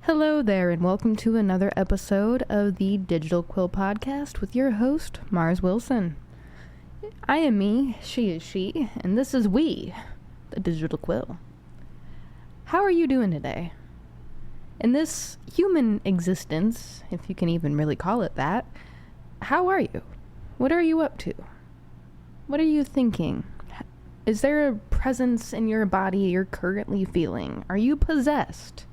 Hello there, and welcome to another episode of the Digital Quill podcast with your host, Mars Wilson. I am me, she is she, and this is we, the Digital Quill. How are you doing today? In this human existence, if you can even really call it that, how are you? What are you up to? What are you thinking? Is there a presence in your body you're currently feeling? Are you possessed?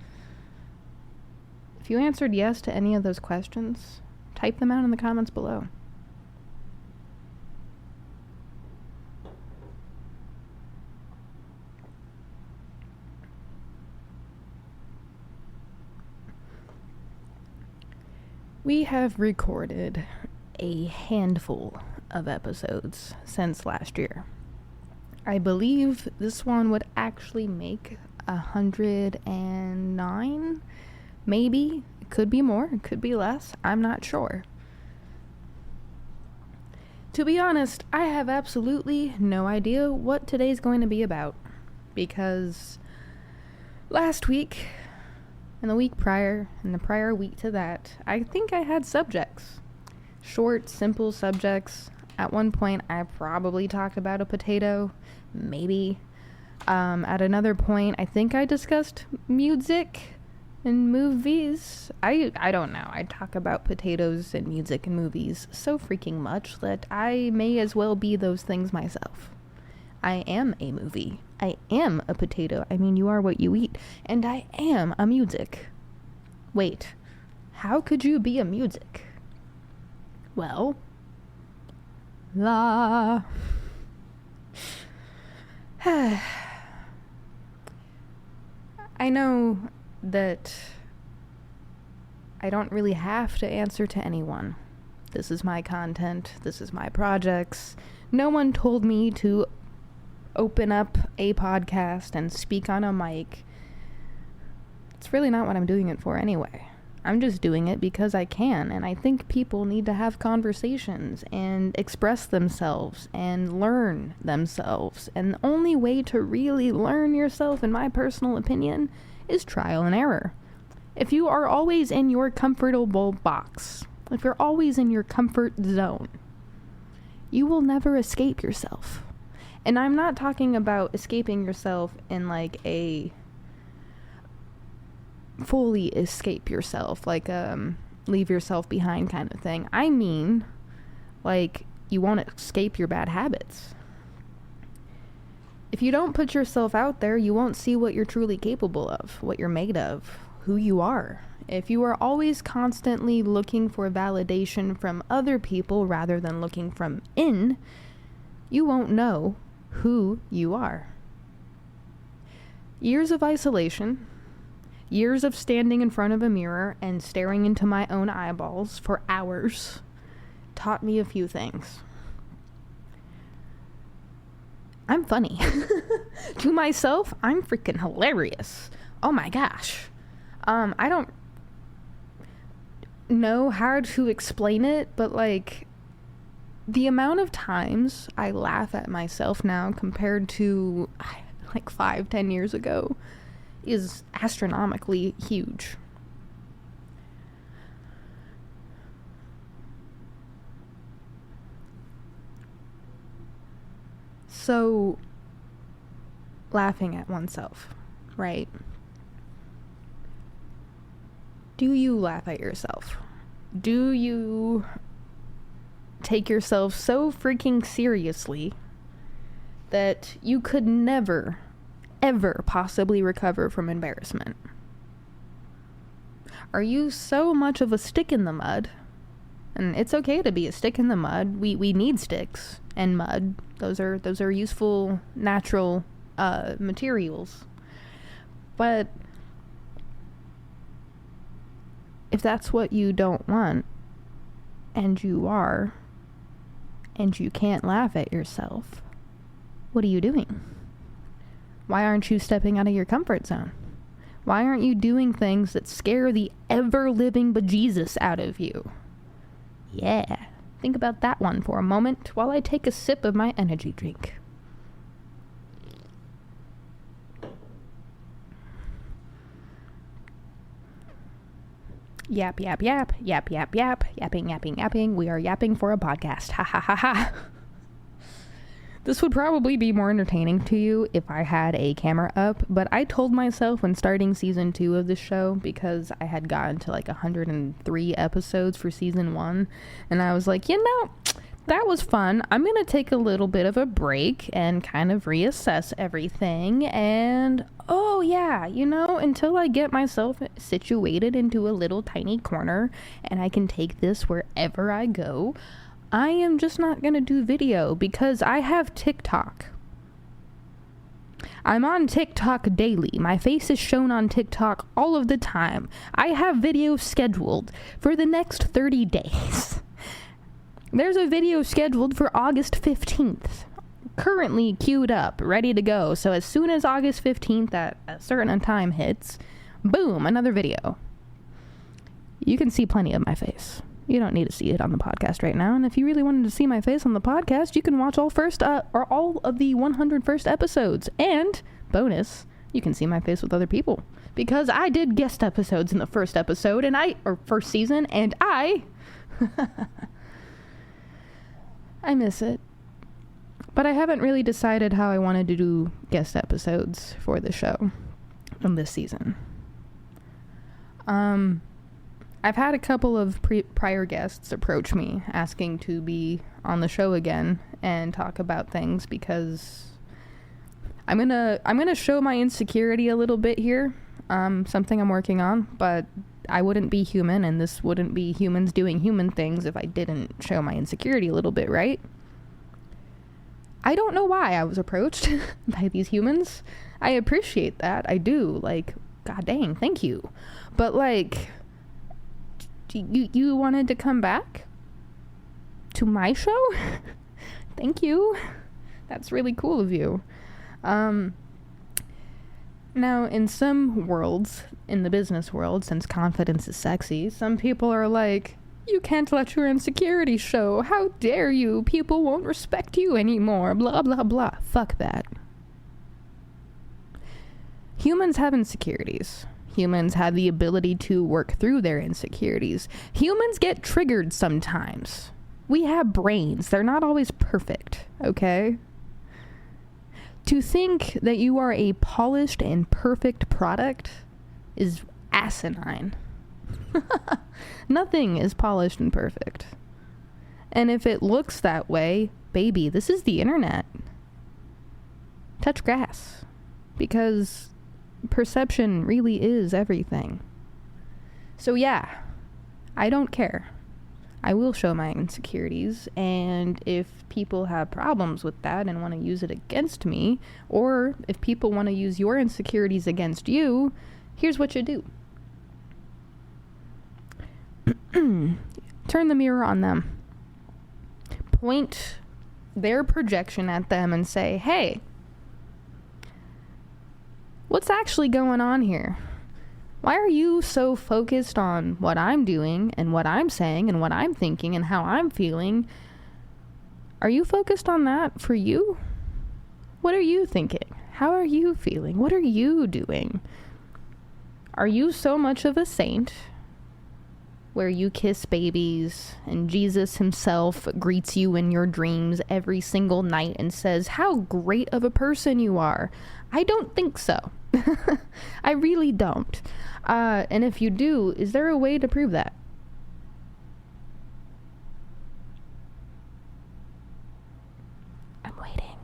If you answered yes to any of those questions, type them out in the comments below. We have recorded a handful of episodes since last year. I believe this one would actually make 109. Maybe. It could be more. It could be less. I'm not sure. To be honest, I have absolutely no idea what today's going to be about. Because last week, and the week prior, and the prior week to that, I think I had subjects. Short, simple subjects. At one point, I probably talked about a potato. Maybe. At another point, I think I discussed music and movies. I don't know. I talk about potatoes and music and movies so freaking much that I may as well be those things myself. I am a movie. I am a potato. I mean, you are what you eat. And I am a music. Wait, how could you be a music? Well, I know that I don't really have to answer to anyone. This is my content. This is my projects. No one told me to open up a podcast and speak on a mic. It's really not what I'm doing it for anyway. I'm just doing it because I can, and I think people need to have conversations and express themselves and learn themselves. And the only way to really learn yourself, in my personal opinion, is trial and error. If you are always in your comfortable box, if you're always in your comfort zone, you will never escape yourself. And I'm not talking about escaping yourself in like a fully escape yourself, like leave yourself behind kind of thing. I mean, like, you won't escape your bad habits. If you don't put yourself out there, you won't see what you're truly capable of, what you're made of, who you are. If you are always constantly looking for validation from other people rather than looking from in, you won't know who you are. Years of isolation, years of standing in front of a mirror and staring into my own eyeballs for hours taught me a few things. I'm funny. To myself, I'm freaking hilarious. Oh my gosh. I don't know how to explain it, but like, the amount of times I laugh at myself now compared to like 5-10 years ago is astronomically huge. So, laughing at oneself, right? Do you laugh at yourself? Do you take yourself so freaking seriously that you could never, ever possibly recover from embarrassment? Are you so much of a stick in the mud? And it's okay to be a stick in the mud. We need sticks and mud. Those are useful, natural materials. But if that's what you don't want, and you are, and you can't laugh at yourself, what are you doing? Why aren't you stepping out of your comfort zone? Why aren't you doing things that scare the ever-living bejesus out of you? Yeah, think about that one for a moment while I take a sip of my energy drink. Yap, yap, yap, yap, yap, yap, yapping, yapping, yapping. We are yapping for a podcast. Ha ha ha ha. This would probably be more entertaining to you if I had a camera up, but I told myself when starting season 2 of this show, because I had gotten to like 103 episodes for season 1, and I was like, that was fun. I'm going to take a little bit of a break and kind of reassess everything. And, until I get myself situated into a little tiny corner and I can take this wherever I go, I am just not going to do video because I have TikTok. I'm on TikTok daily. My face is shown on TikTok all of the time. I have videos scheduled for the next 30 days. There's a video scheduled for August 15th, currently queued up, ready to go. So as soon as August 15th at a certain time hits, boom, another video. You can see plenty of my face. You don't need to see it on the podcast right now. And if you really wanted to see my face on the podcast, you can watch all of the 101st episodes. And bonus, you can see my face with other people, because I did guest episodes in the first episode first season, and I miss it. But I haven't really decided how I wanted to do guest episodes for the show in this season. I've had a couple of prior guests approach me asking to be on the show again and talk about things, because I'm gonna show my insecurity a little bit here. Something I'm working on, but I wouldn't be human, and this wouldn't be humans doing human things if I didn't show my insecurity a little bit, right? I don't know why I was approached by these humans. I appreciate that. I do. Like, god dang, thank you. But, like, you wanted to come back to my show? Thank you. That's really cool of you. Now, in some worlds, in the business world, since confidence is sexy, some people are like, you can't let your insecurities show. How dare you? People won't respect you anymore. Blah, blah, blah. Fuck that. Humans have insecurities. Humans have the ability to work through their insecurities. Humans get triggered sometimes. We have brains. They're not always perfect, okay? To think that you are a polished and perfect product is asinine. Nothing is polished and perfect. And if it looks that way, baby, this is the internet. Touch grass. Because perception really is everything. So yeah, I don't care. I will show my insecurities, and if people have problems with that and want to use it against me, or if people want to use your insecurities against you, here's what you do. Turn the mirror on them. Point their projection at them and say, hey, what's actually going on here? Why are you so focused on what I'm doing and what I'm saying and what I'm thinking and how I'm feeling? Are you focused on that for you? What are you thinking? How are you feeling? What are you doing? Are you so much of a saint where you kiss babies and Jesus himself greets you in your dreams every single night and says how great of a person you are? I don't think so. I really don't. And if you do, is there a way to prove that? I'm waiting.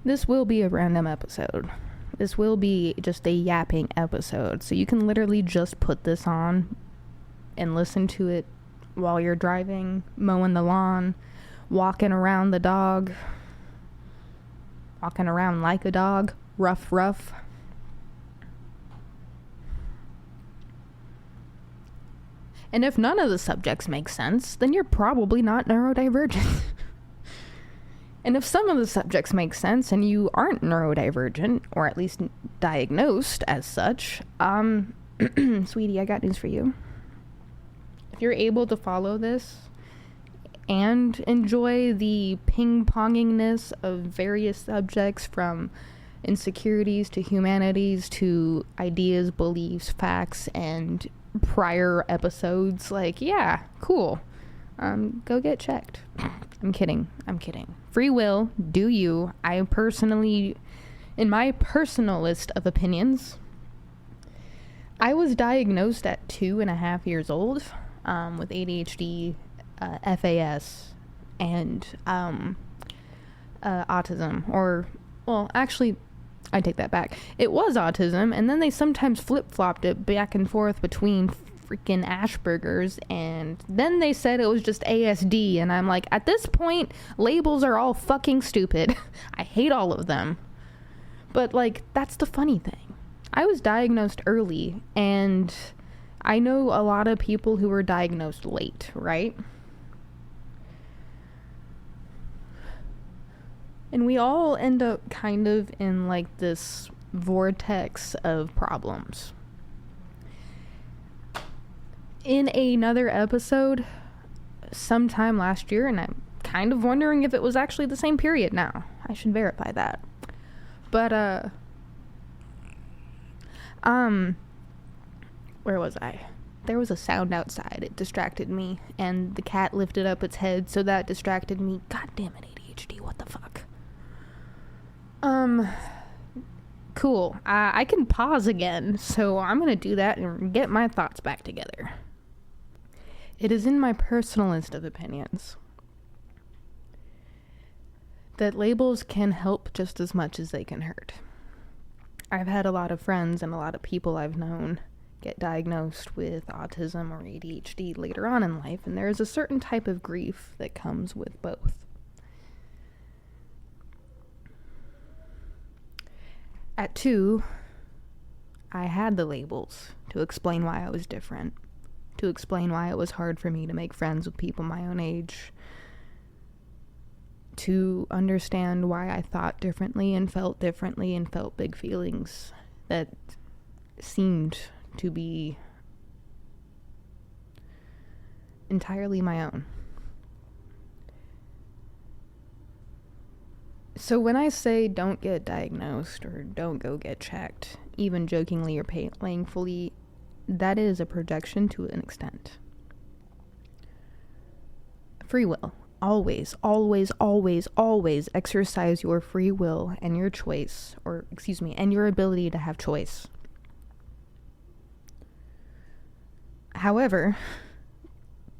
This will be a random episode. This will be just a yapping episode. So you can literally just put this on and listen to it while you're driving, mowing the lawn, walking around the dog, walking around like a dog, rough. And if none of the subjects make sense, then you're probably not neurodivergent. And if some of the subjects make sense and you aren't neurodivergent, or at least diagnosed as such, sweetie, I got news for you. If you're able to follow this and enjoy the ping-pongingness of various subjects, from insecurities to humanities to ideas, beliefs, facts, and prior episodes. Like, yeah, cool. Go get checked. I'm kidding. Free will, do you. I personally, in my personal list of opinions, I was diagnosed at 2.5 years old with ADHD, FAS, and autism. Or, well, actually, I take that back. It was autism, and then they sometimes flip-flopped it back and forth between freaking Asperger's, and then they said it was just ASD, and I'm like, at this point, labels are all fucking stupid. I hate all of them. But, like, that's the funny thing. I was diagnosed early, and I know a lot of people who were diagnosed late, right? And we all end up kind of in, like, this vortex of problems. In another episode, sometime last year, and I'm kind of wondering if it was actually the same period now. I should verify that. But, where was I? There was a sound outside. It distracted me, and the cat lifted up its head, so that distracted me. God damn it, ADHD, what the fuck? Cool. I can pause again, so I'm gonna do that and get my thoughts back together. It is in my personal list of opinions that labels can help just as much as they can hurt. I've had a lot of friends and a lot of people I've known get diagnosed with autism or ADHD later on in life, and there is a certain type of grief that comes with both. At 2, I had the labels to explain why I was different, to explain why it was hard for me to make friends with people my own age, to understand why I thought differently and felt big feelings that seemed to be entirely my own. So when I say don't get diagnosed or don't go get checked, even jokingly or playfully, that is a projection to an extent. Free will. Always, always, always, always exercise your free will and your choice, and your ability to have choice. However,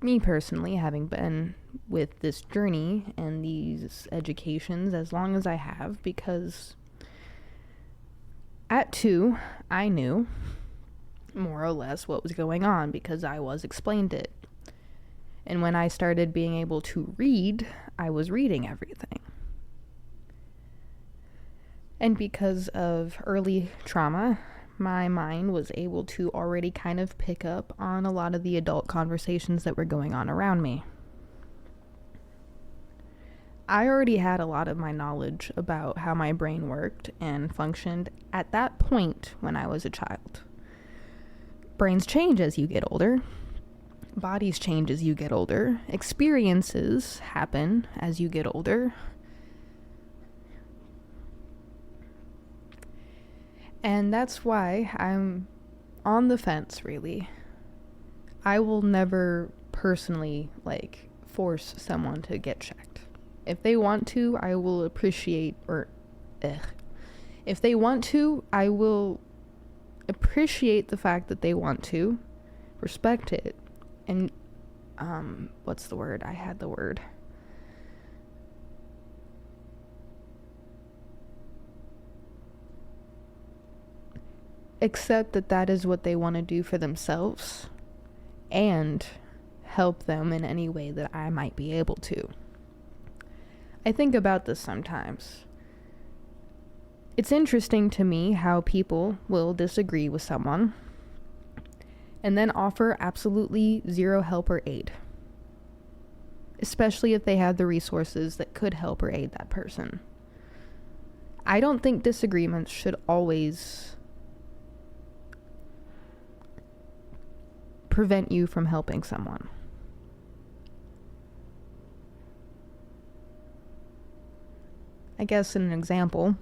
me personally, having been with this journey and these educations as long as I have, because at 2, I knew more or less what was going on because I was explained it. And when I started being able to read, I was reading everything. And because of early trauma, my mind was able to already kind of pick up on a lot of the adult conversations that were going on around me. I already had a lot of my knowledge about how my brain worked and functioned at that point when I was a child. Brains change as you get older. Bodies change as you get older. Experiences happen as you get older. And that's why I'm on the fence, really. I will never personally, force someone to get checked. If they want to, I will appreciate, If they want to, I will appreciate the fact that they want to, respect it, and, what's the word? I had the word. Accept that that is what they want to do for themselves, and help them in any way that I might be able to. I think about this sometimes. It's interesting to me how people will disagree with someone and then offer absolutely zero help or aid, especially if they have the resources that could help or aid that person. I don't think disagreements should always prevent you from helping someone. I guess an example,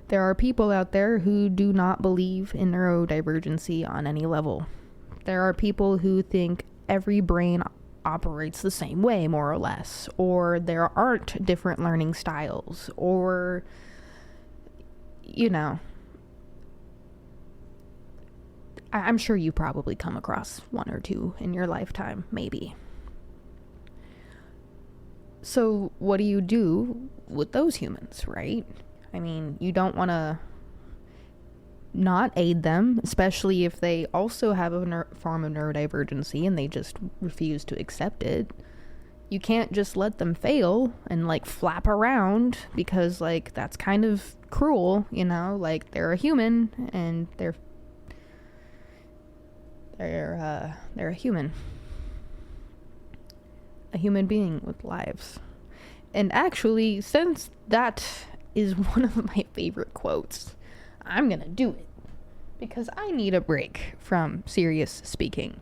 there are people out there who do not believe in neurodivergency on any level. There are people who think every brain operates the same way, more or less, or there aren't different learning styles, or, you know, I'm sure you probably come across one or two in your lifetime, maybe. So what do you do with those humans, right? I mean, you don't want to not aid them, especially if they also have a form of neurodivergency and they just refuse to accept it. You can't just let them fail and like flap around, because like that's kind of cruel, you know? Like, they're a human and they're a human being with lives. And actually, since that is one of my favorite quotes, I'm gonna do it, because I need a break from serious speaking.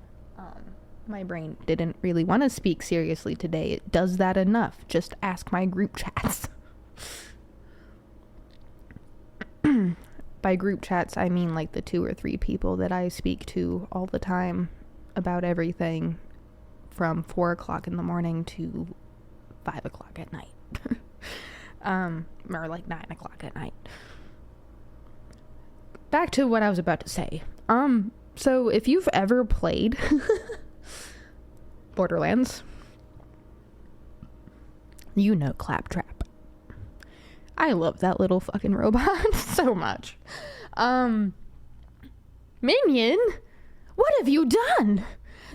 My brain didn't really want to speak seriously today. It does that enough. Just ask my group chats. By group chats, I mean like the 2 or 3 people that I speak to all the time about everything from 4 o'clock in the morning to 5 o'clock at night. Or like 9 o'clock at night. Back to what I was about to say. So if you've ever played Borderlands, you know Claptrap. I love that little fucking robot so much. Minion, what have you done?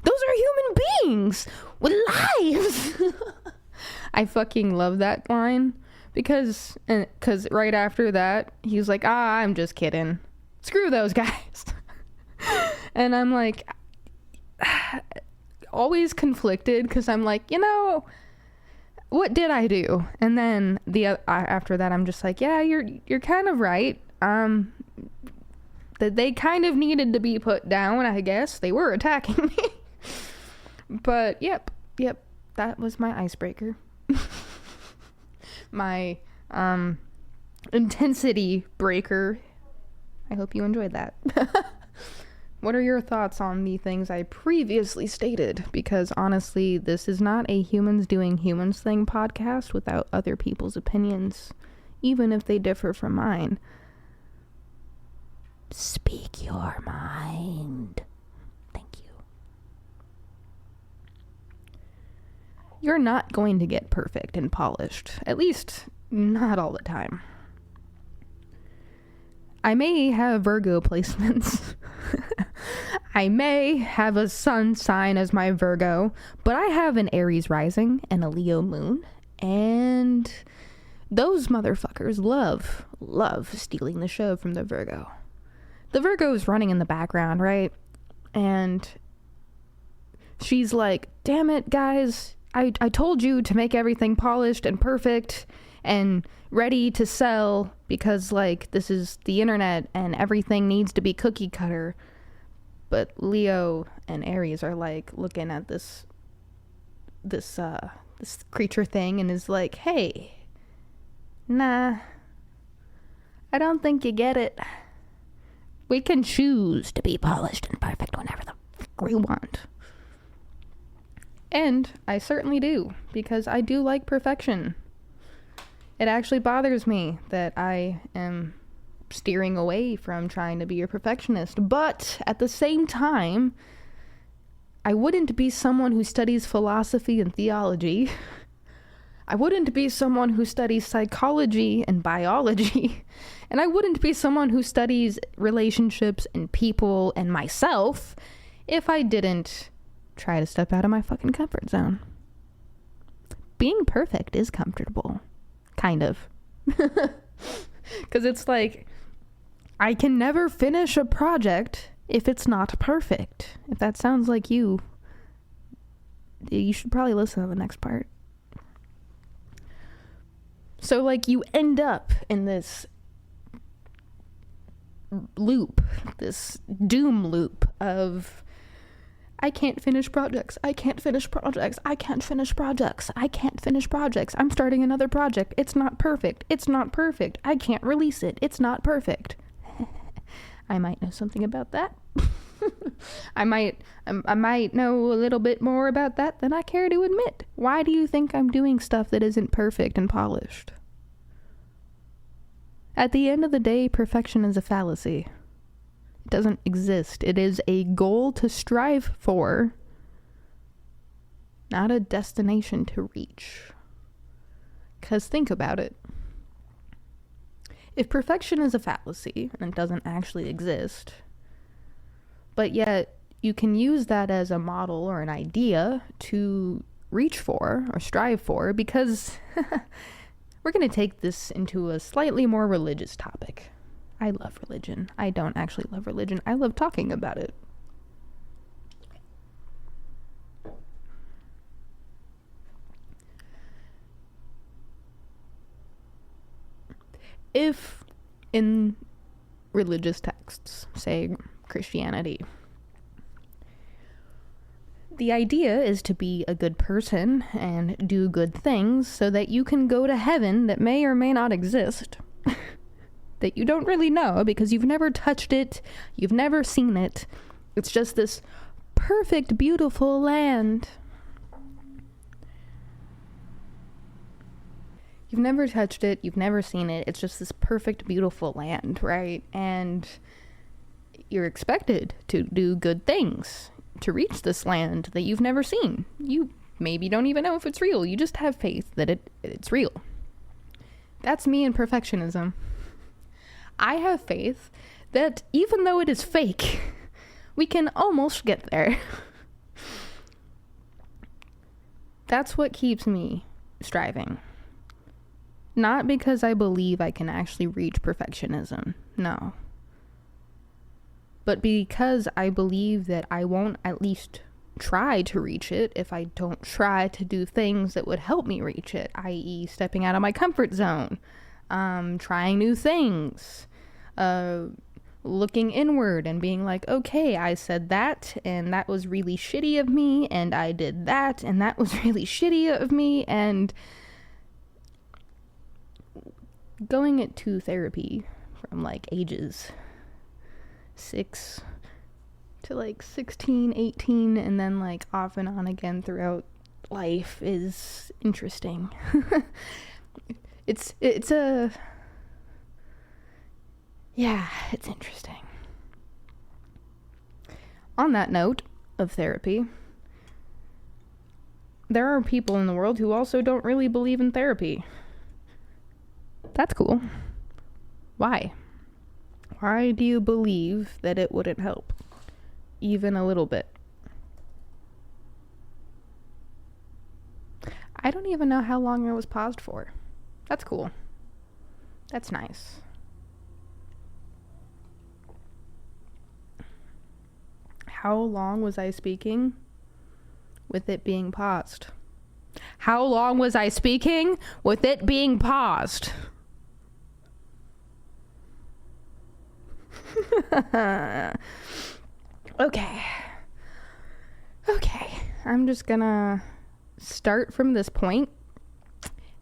Those are human beings with lives. I fucking love that line, because right after that, he's like, I'm just kidding. Screw those guys. And I'm like, always conflicted, because I'm like, you know, what did I do? And then after that, I'm just like, yeah, you're kind of right. That they kind of needed to be put down, I guess. They were attacking me. But yep, that was my icebreaker. My intensity breaker. I hope you enjoyed that. What are your thoughts on the things I previously stated? Because honestly, this is not a humans doing humans thing podcast without other people's opinions, even if they differ from mine. Speak your mind. Thank you. You're not going to get perfect and polished. At least, not all the time. I may have Virgo placements. I may have a sun sign as my Virgo, but I have an Aries rising and a Leo moon, and those motherfuckers love stealing the show from the Virgo. The Virgo is running in the background, right? And she's like, damn it, guys, I told you to make everything polished and perfect and ready to sell, because like this is the internet and everything needs to be cookie cutter. But Leo and Aries are like looking at this creature thing and is like, hey, nah, I don't think you get it. We can choose to be polished and perfect whenever the fuck we want. And I certainly do, because I do like perfection. It actually bothers me that I am steering away from trying to be a perfectionist. But at the same time, I wouldn't be someone who studies philosophy and theology. I wouldn't be someone who studies psychology and biology. And I wouldn't be someone who studies relationships and people and myself if I didn't try to step out of my fucking comfort zone. Being perfect is comfortable. Kind of. Because it's like, I can never finish a project if it's not perfect. If that sounds like you should probably listen to the next part. So like you end up in this loop, this doom loop of I can't finish projects. I can't finish projects. I can't finish projects. I can't finish projects. I'm starting another project. It's not perfect. It's not perfect. I can't release it. It's not perfect. I might know something about that. I might know a little bit more about that than I care to admit. Why do you think I'm doing stuff that isn't perfect and polished? At the end of the day, perfection is a fallacy. It doesn't exist. It is a goal to strive for, not a destination to reach. 'Cause think about it. If perfection is a fallacy and it doesn't actually exist, but yet you can use that as a model or an idea to reach for or strive for, because we're going to take this into a slightly more religious topic. I love religion. I don't actually love religion. I love talking about it. If in religious texts, say Christianity, the idea is to be a good person and do good things so that you can go to heaven that may or may not exist, that you don't really know because you've never touched it, you've never seen it. It's just this perfect, beautiful land. You've never touched it, you've never seen it, it's just this perfect, beautiful land, right? And you're expected to do good things to reach this land that you've never seen. You maybe don't even know if it's real, you just have faith that it's real. That's me and perfectionism. I have faith that even though it is fake, we can almost get there. That's what keeps me striving. Not because I believe I can actually reach perfectionism, no. But because I believe that I won't at least try to reach it if I don't try to do things that would help me reach it, i.e. stepping out of my comfort zone, trying new things, looking inward and being like, okay, I said that, and that was really shitty of me, and I did that, and that was really shitty of me, and going to therapy from like ages 6 to like 16, 18, and then like off and on again throughout life is interesting. It's interesting. On that note of therapy, there are people in the world who also don't really believe in therapy. That's cool. Why? Why do you believe that it wouldn't help? Even a little bit. I don't even know how long I was paused for. That's cool. That's nice. How long was I speaking with it being paused? How long was I speaking with it being paused? Okay. I'm just gonna start from this point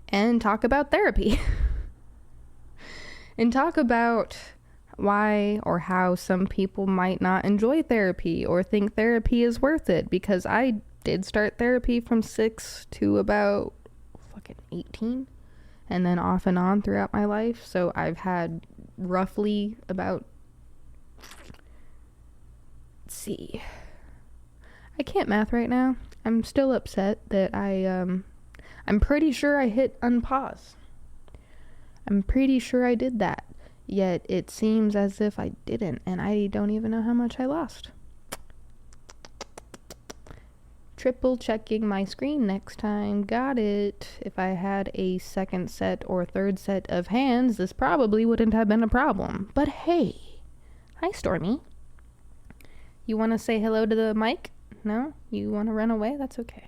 and talk about therapy. And talk about why or how some people might not enjoy therapy or think therapy is worth it, because I did start therapy from 6 to about fucking 18, and then off and on throughout my life. So I've had roughly about, let's see, I can't math right now. I'm still upset that I'm pretty sure I hit unpause. I'm pretty sure I did that, yet it seems as if I didn't, and I don't even know how much I lost. Triple checking my screen next time. Got it. If I had a second set or third set of hands, this probably wouldn't have been a problem. But hey. Hi, Stormy. You want to say hello to the mic? No? You want to run away? That's okay.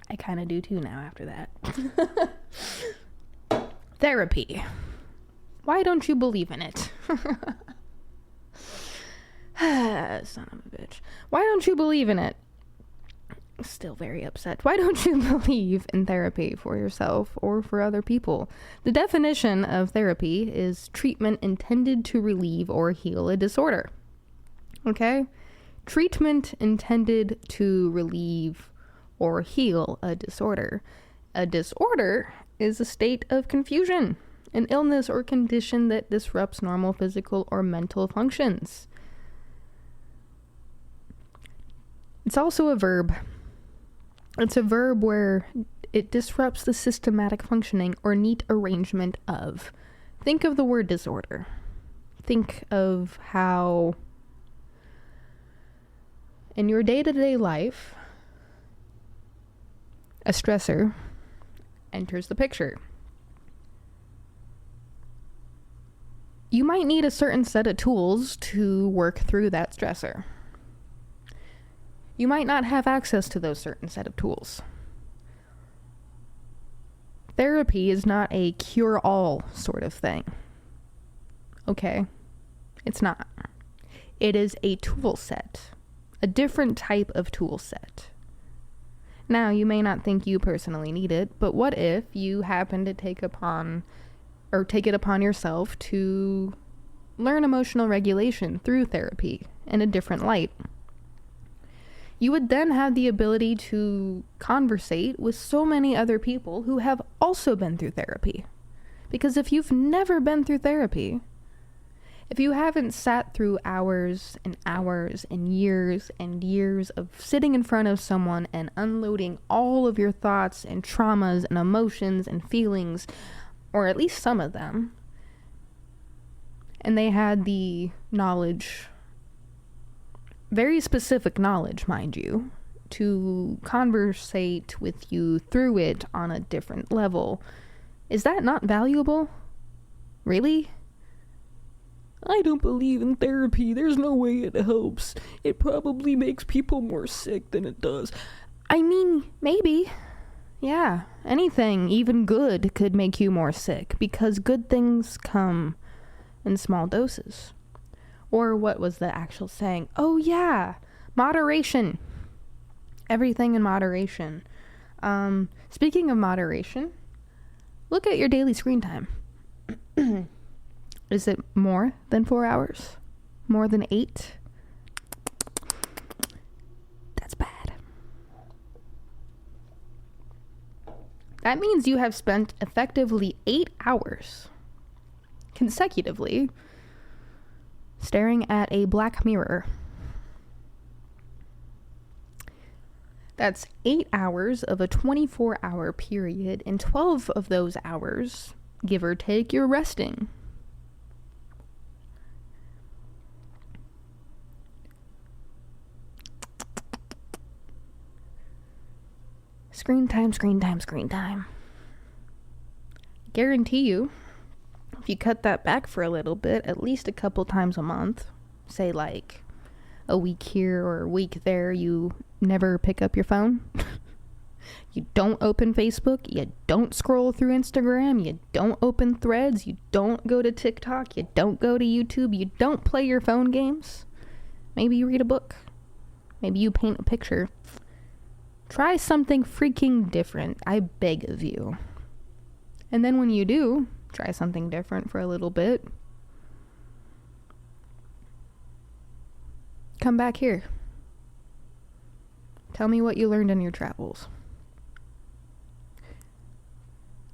I kind of do too now after that. Therapy. Why don't you believe in it? Son of a bitch. Why don't you believe in it? Still very upset. Why don't you believe in therapy for yourself or for other people? The definition of therapy is treatment intended to relieve or heal a disorder. Okay? Treatment intended to relieve or heal a disorder. A disorder is a state of confusion, an illness or condition that disrupts normal physical or mental functions. It's also a verb. It's a verb where it disrupts the systematic functioning or neat arrangement of. Think of the word disorder. Think of how in your day-to-day life, a stressor enters the picture. You might need a certain set of tools to work through that stressor. You might not have access to those certain set of tools. Therapy is not a cure-all sort of thing. Okay? It's not. It is a tool set. A different type of tool set. Now, you may not think you personally need it, but what if you happen to take it upon yourself to learn emotional regulation through therapy in a different light? You would then have the ability to conversate with so many other people who have also been through therapy. Because if you've never been through therapy, if you haven't sat through hours and hours and years of sitting in front of someone and unloading all of your thoughts and traumas and emotions and feelings, or at least some of them, and they had the knowledge, very specific knowledge, mind you, to conversate with you through it on a different level. Is that not valuable? Really? I don't believe in therapy. There's no way it helps. It probably makes people more sick than it does. I mean, maybe. Yeah, anything, even good, could make you more sick because good things come in small doses. Or what was the actual saying? Oh yeah, moderation. Everything in moderation. Speaking of moderation, look at your daily screen time. Is it more than 4 hours? More than 8? That's bad. That means you have spent effectively 8 hours consecutively staring at a black mirror. That's 8 hours of a 24-hour period, and 12 of those hours, give or take, you're resting. Screen time, screen time, screen time. Guarantee you, if you cut that back for a little bit, at least a couple times a month, say like a week here or a week there, you never pick up your phone. You don't open Facebook, you don't scroll through Instagram, you don't open Threads, you don't go to TikTok, you don't go to YouTube, you don't play your phone games. Maybe you read a book. Maybe you paint a picture. Try something freaking different, I beg of you. And then when you do try something different for a little bit, come back here. Tell me what you learned in your travels.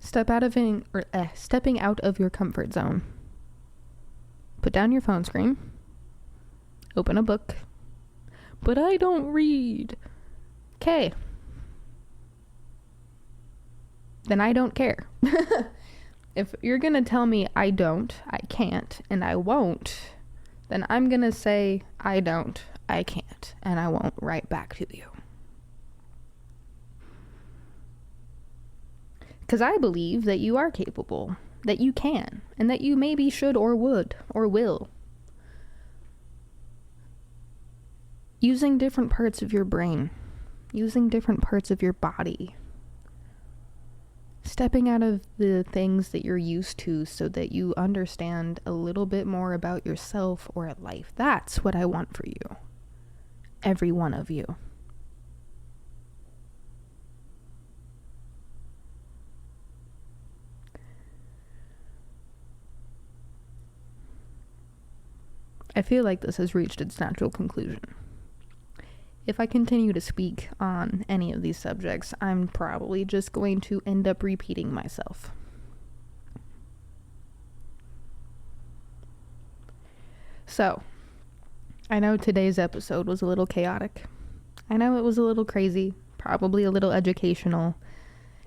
Stepping out of your comfort zone. Put down your phone screen. Open a book. But I don't read. Okay. Then I don't care. If you're gonna tell me I don't, I can't, and I won't, then I'm gonna say I don't, I can't, and I won't right back to you. Because I believe that you are capable, that you can, and that you maybe should or would or will. Using different parts of your brain, using different parts of your body, Stepping out of the things that you're used to so that you understand a little bit more about yourself or life. That's what I want for you. Every one of you. I feel like this has reached its natural conclusion. If I continue to speak on any of these subjects, I'm probably just going to end up repeating myself. So, I know today's episode was a little chaotic. I know it was a little crazy, probably a little educational,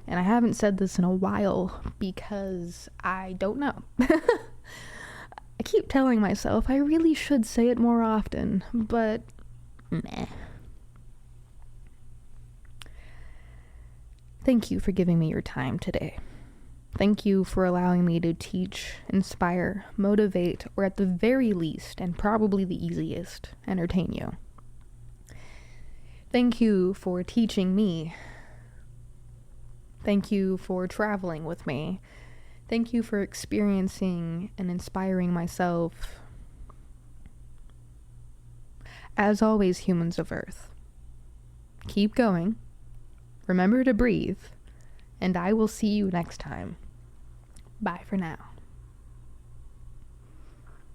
and I haven't said this in a while because I don't know. I keep telling myself I really should say it more often, but meh. Thank you for giving me your time today. Thank you for allowing me to teach, inspire, motivate, or at the very least, and probably the easiest, entertain you. Thank you for teaching me. Thank you for traveling with me. Thank you for experiencing and inspiring myself. As always, humans of Earth, keep going. Remember to breathe, and I will see you next time. Bye for now.